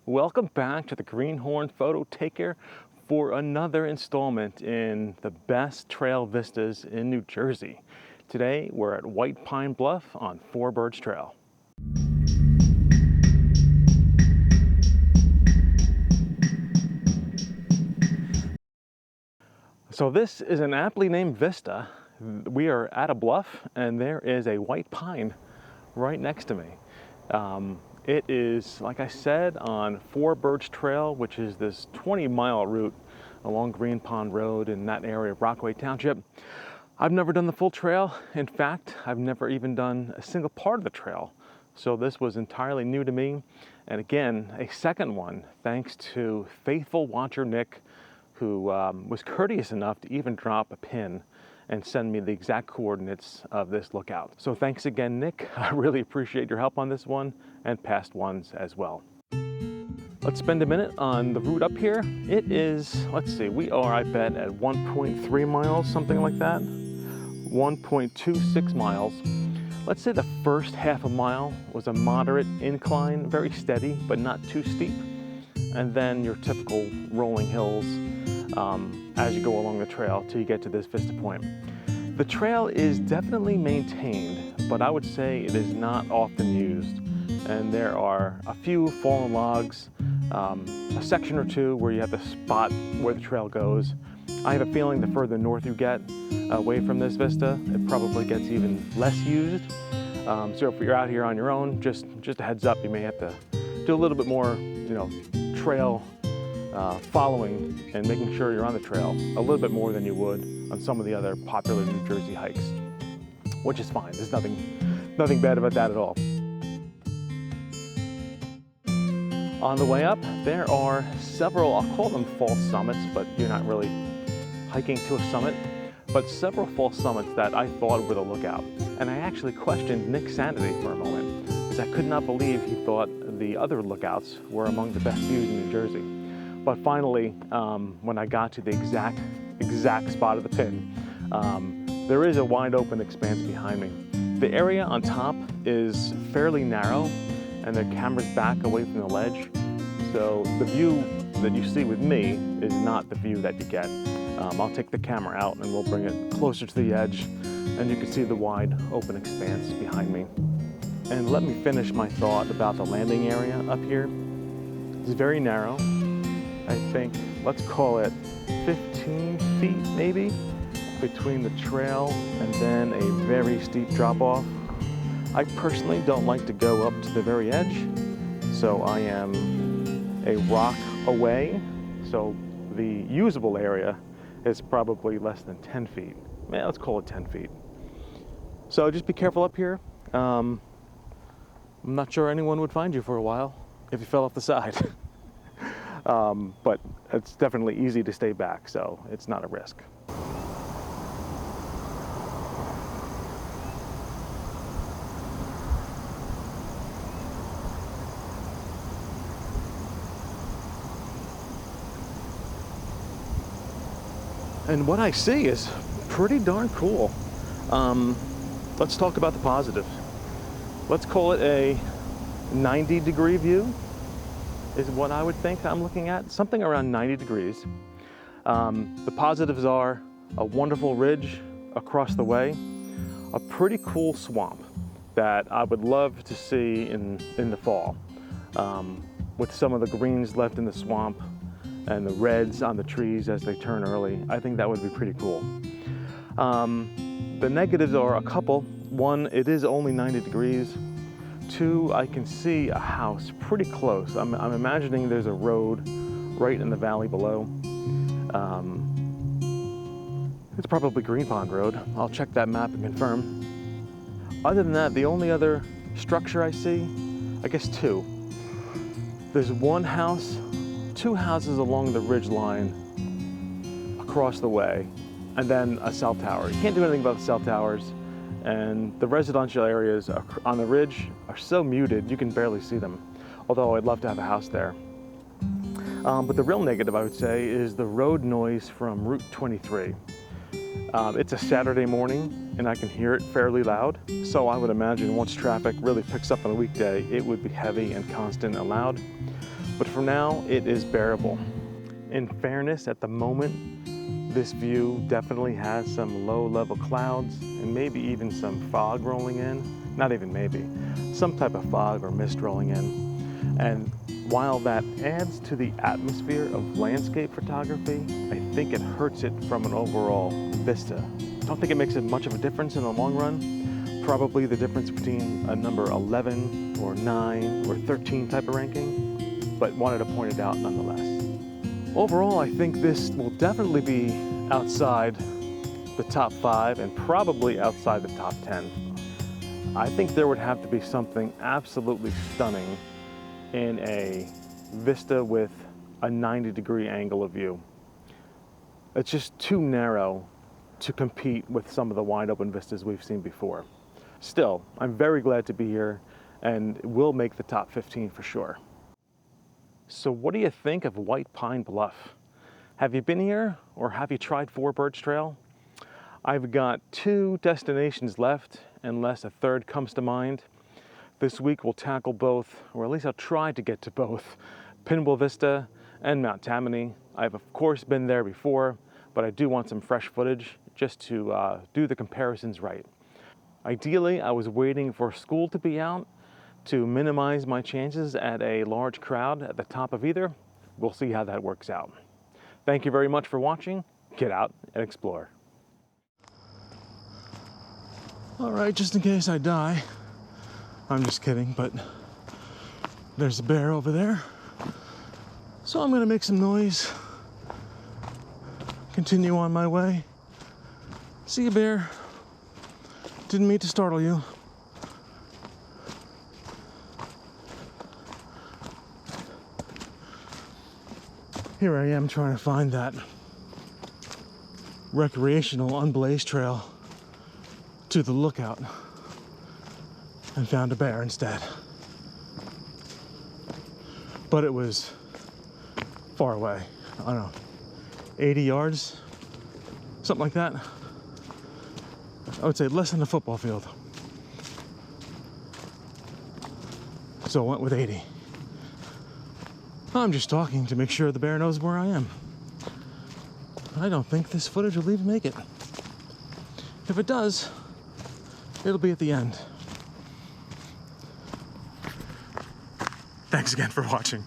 Welcome back to the Greenhorn Photo Taker for another installment in the best trail vistas in New Jersey. Today we're at White Pine Bluff on Four Birds Trail. So this is an aptly named vista. We are at a bluff and there is a white pine right next to me. It is, like I said, on Four Birds Trail, which is this 20-mile route along Green Pond Road in that area of Rockaway Township. I've never done the full trail. In fact, I've never even done a single part of the trail. So this was entirely new to me. And again, a second one, thanks to faithful watcher Nick, who was courteous enough to even drop a pin and send me the exact coordinates of this lookout. So thanks again, Nick. I really appreciate your help on this one and past ones as well. Let's spend a minute on the route up here. It is, let's see, we are, I bet, at 1.3 miles, something like that. 1.26 miles. Let's say the first half a mile was a moderate incline, very steady, but not too steep. And then your typical rolling hills as you go along the trail till you get to this vista point. The trail is definitely maintained, but I would say it is not often used. And there are a few fallen logs, a section or two where you have to spot where the trail goes. I have a feeling the further north you get away from this vista, it probably gets even less used. So if you're out here on your own, just a heads up, you may have to do a little bit more, trail following and making sure you're on the trail a little bit more than you would on some of the other popular New Jersey hikes, which is fine. There's nothing bad about that at all. On the way up, there are several, I'll call them false summits, but you're not really hiking to a summit, but several false summits that I thought were the lookout. And I actually questioned Nick's sanity for a moment, because I could not believe he thought the other lookouts were among the best views in New Jersey. But finally, when I got to the exact spot of the pin, there is a wide open expanse behind me. The area on top is fairly narrow and the camera's back away from the ledge. So the view that you see with me is not the view that you get. I'll take the camera out and we'll bring it closer to the edge and you can see the wide open expanse behind me. And let me finish my thought about the landing area up here. It's very narrow. I think, let's call it 15 feet maybe, between the trail and then a very steep drop off. I personally don't like to go up to the very edge, so I am a rock away. So the usable area is probably less than 10 feet. Let's call it 10 feet. So just be careful up here. I'm not sure anyone would find you for a while if you fell off the side. But it's definitely easy to stay back, so it's not a risk. And what I see is pretty darn cool. Let's talk about the positives. Let's call it a 90-degree view is what I would think I'm looking at, something around 90 degrees. The positives are a wonderful ridge across the way, a pretty cool swamp that I would love to see in the fall, with some of the greens left in the swamp and the reds on the trees as they turn early. I think that would be pretty cool. The negatives are a couple. One, it is only 90 degrees. Two, I can see a house pretty close. I'm imagining there's a road right in the valley below. It's probably Green Pond Road. I'll check that map and confirm. Other than that, the only other structure I see, I guess two. There's one house, two houses along the ridge line across the way, and then a cell tower. You can't do anything about the cell towers. And the residential areas on the ridge are so muted, you can barely see them. Although I'd love to have a house there. But the real negative, I would say, is the road noise from Route 23. It's a Saturday morning and I can hear it fairly loud. So I would imagine once traffic really picks up on a weekday, it would be heavy and constant and loud. but for now, it is bearable. In fairness, at the moment, this view definitely has some low-level clouds and maybe even some fog rolling in. Not even maybe, some type of fog or mist rolling in. And while that adds to the atmosphere of landscape photography, I think it hurts it from an overall vista. Don't think it makes it much of a difference in the long run. Probably the difference between a number 11 or 9 or 13 type of ranking, but wanted to point it out nonetheless. Overall, I think this will definitely be outside the top 5 and probably outside the top 10. I think there would have to be something absolutely stunning in a vista with a 90-degree angle of view. It's just too narrow to compete with some of the wide open vistas we've seen before. Still, I'm very glad to be here and will make the top 15 for sure. So what do you think of White Pine Bluff? Have you been here or have you tried Four Birch Trail? I've got 2 destinations left unless a third comes to mind. This week we'll tackle both, or at least I'll try to get to both, Pinwheel Vista and Mount Tammany. I've of course been there before, but I do want some fresh footage just to do the comparisons right. Ideally, I was waiting for school to be out to minimize my chances at a large crowd at the top of either. We'll see how that works out. Thank you very much for watching. Get out and explore. All right, just in case I die, I'm just kidding, but there's a bear over there. So I'm gonna make some noise, continue on my way. See you, bear. Didn't mean to startle you. Here I am trying to find that recreational unblazed trail to the lookout and found a bear instead. But it was far away. I don't know, 80 yards, something like that. I would say less than a football field. So I went with 80. I'm just talking to make sure the bear knows where I am. I don't think this footage will even make it. If it does, it'll be at the end. Thanks again for watching.